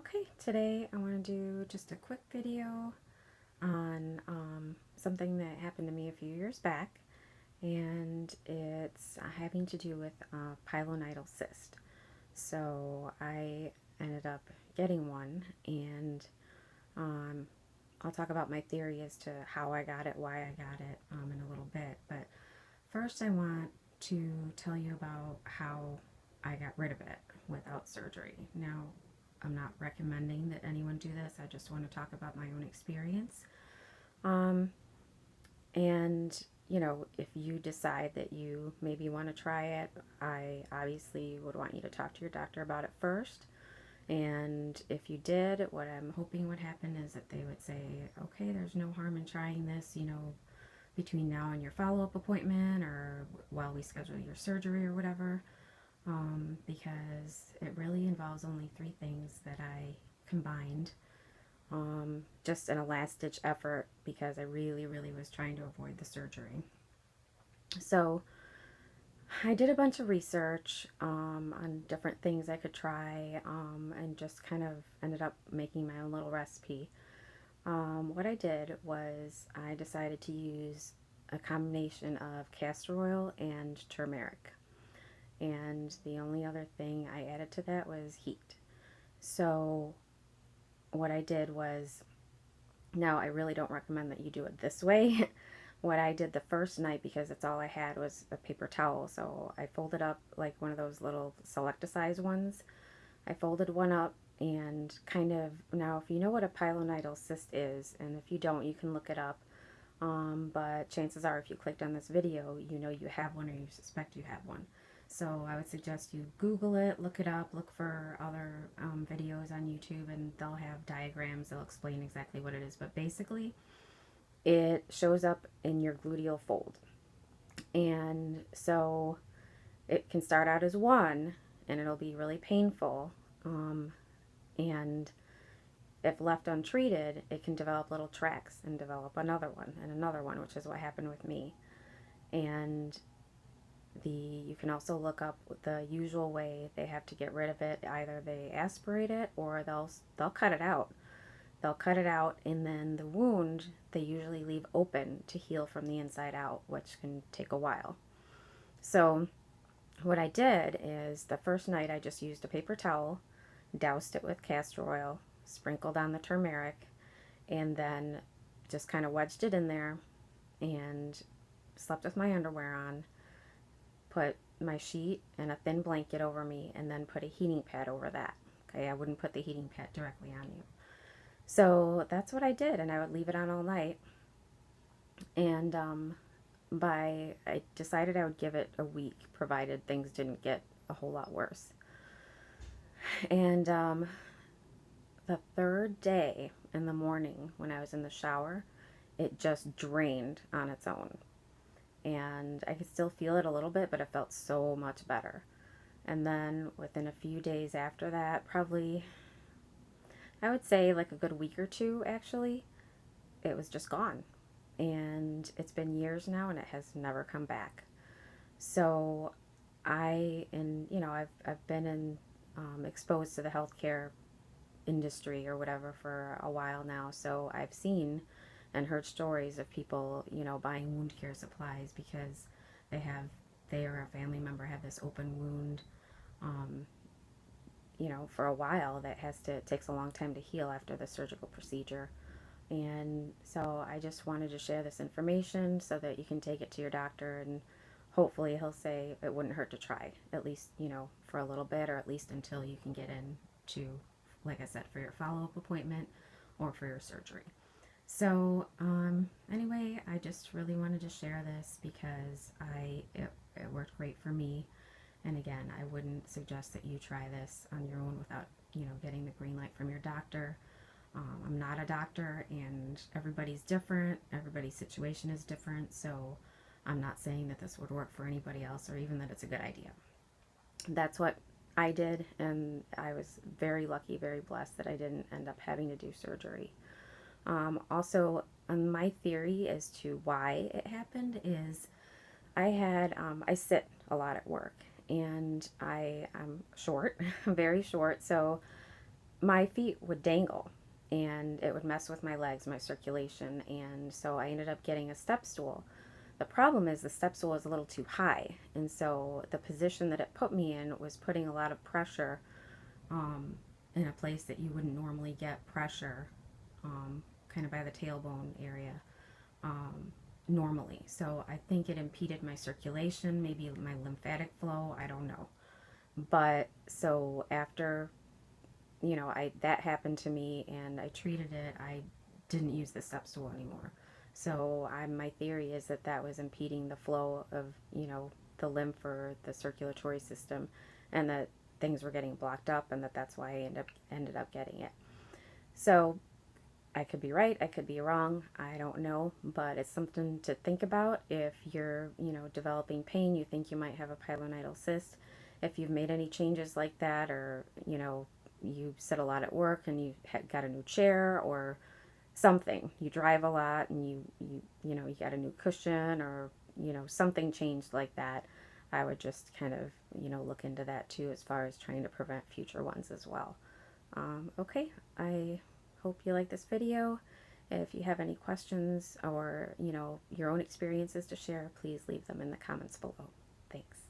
Okay, today I want to do just a quick video on something that happened to me a few years back, and it's having to do with pilonidal cyst. So I ended up getting one, and um, I'll talk about my theory as to how I got it, why I got it in a little bit. But first, I want to tell you about how I got rid of it without surgery. Now, I'm not recommending that anyone do this. I just want to talk about my own experience. Um, and, if you decide that you maybe want to try it, I obviously would want you to talk to your doctor about it first. And if you did, what I'm hoping would happen is that they would say, okay, there's no harm in trying this, between now and your follow-up appointment or while we schedule your surgery or whatever, because it really involves only three things that I combined, just in a last-ditch effort because I really, really was trying to avoid the surgery. So I did a bunch of research on different things I could try, and just kind of ended up making my own little recipe. What I did was I decided to use a combination of castor oil and turmeric. And the only other thing I added to that was heat. So what I did was, now I really don't recommend that you do it this way. What I did the first night, because it's all I had, was a paper towel. So I folded up like one of those little Selecta-size ones. I folded one up and kind of, now if you know what a pilonidal cyst is, and if you don't, you can look it up. But chances are if you clicked on this video, you know you have one or you suspect you have one. So I would suggest you Google it, look it up, look for other videos on YouTube, and they'll have diagrams, they'll explain exactly what it is. But basically, it shows up in your gluteal fold. And so it can start out as one, and it'll be really painful. And if left untreated, it can develop little tracts and develop another one, which is what happened with me. And you can also look up the usual way they have to get rid of it. Either they aspirate it or they'll cut it out. They'll cut it out, and then the wound they usually leave open to heal from the inside out, which can take a while. So what I did is the first night I just used a paper towel, doused it with castor oil, sprinkled on the turmeric, and then just kind of wedged it in there and slept with my underwear on, put my sheet and a thin blanket over me, and then put a heating pad over that. Okay, I wouldn't put the heating pad directly on you. So that's what I did, and I would leave it on all night. And I decided I would give it a week, provided things didn't get a whole lot worse. And the third day in the morning, when I was in the shower, it just drained on its own. And I could still feel it a little bit, but it felt so much better. And then within a few days after that, probably, I would say like a good week or two actually, it was just gone. And it's been years now and it has never come back. So I've been exposed to the healthcare industry or whatever for a while now. So I've seen and heard stories of people, buying wound care supplies because they or a family member have this open wound, um, for a while that takes a long time to heal after the surgical procedure. And so I just wanted to share this information so that you can take it to your doctor, and hopefully he'll say it wouldn't hurt to try, at least, for a little bit, or at least until you can get in to, like I said, for your follow-up appointment or for your surgery. So anyway, I just really wanted to share this because it worked great for me. And again, I wouldn't suggest that you try this on your own without, getting the green light from your doctor. I'm not a doctor, and everybody's different. Everybody's situation is different. So I'm not saying that this would work for anybody else or even that it's a good idea. That's what I did, and I was very lucky, very blessed that I didn't end up having to do surgery. Also, my theory as to why it happened is I sit a lot at work, and I'm short, very short, so my feet would dangle and it would mess with my legs, my circulation, and so I ended up getting a step stool. The problem is the step stool is a little too high, and so the position that it put me in was putting a lot of pressure in a place that you wouldn't normally get pressure, kind of by the tailbone area, normally. So I think it impeded my circulation, maybe my lymphatic flow, I don't know. But so after, that happened to me and I treated it, I didn't use the step stool anymore. So my theory is that that was impeding the flow of, the lymph or the circulatory system, and that things were getting blocked up, and that's why I ended up getting it. So I could be right, I could be wrong, I don't know, but it's something to think about if you're, developing pain, you think you might have a pilonidal cyst. If you've made any changes like that, or, you sit a lot at work and you got a new chair or something, you drive a lot and you got a new cushion, or, something changed like that, I would just kind of, look into that too, as far as trying to prevent future ones as well. Okay, I hope you like this video. If you have any questions or, your own experiences to share, please leave them in the comments below. Thanks.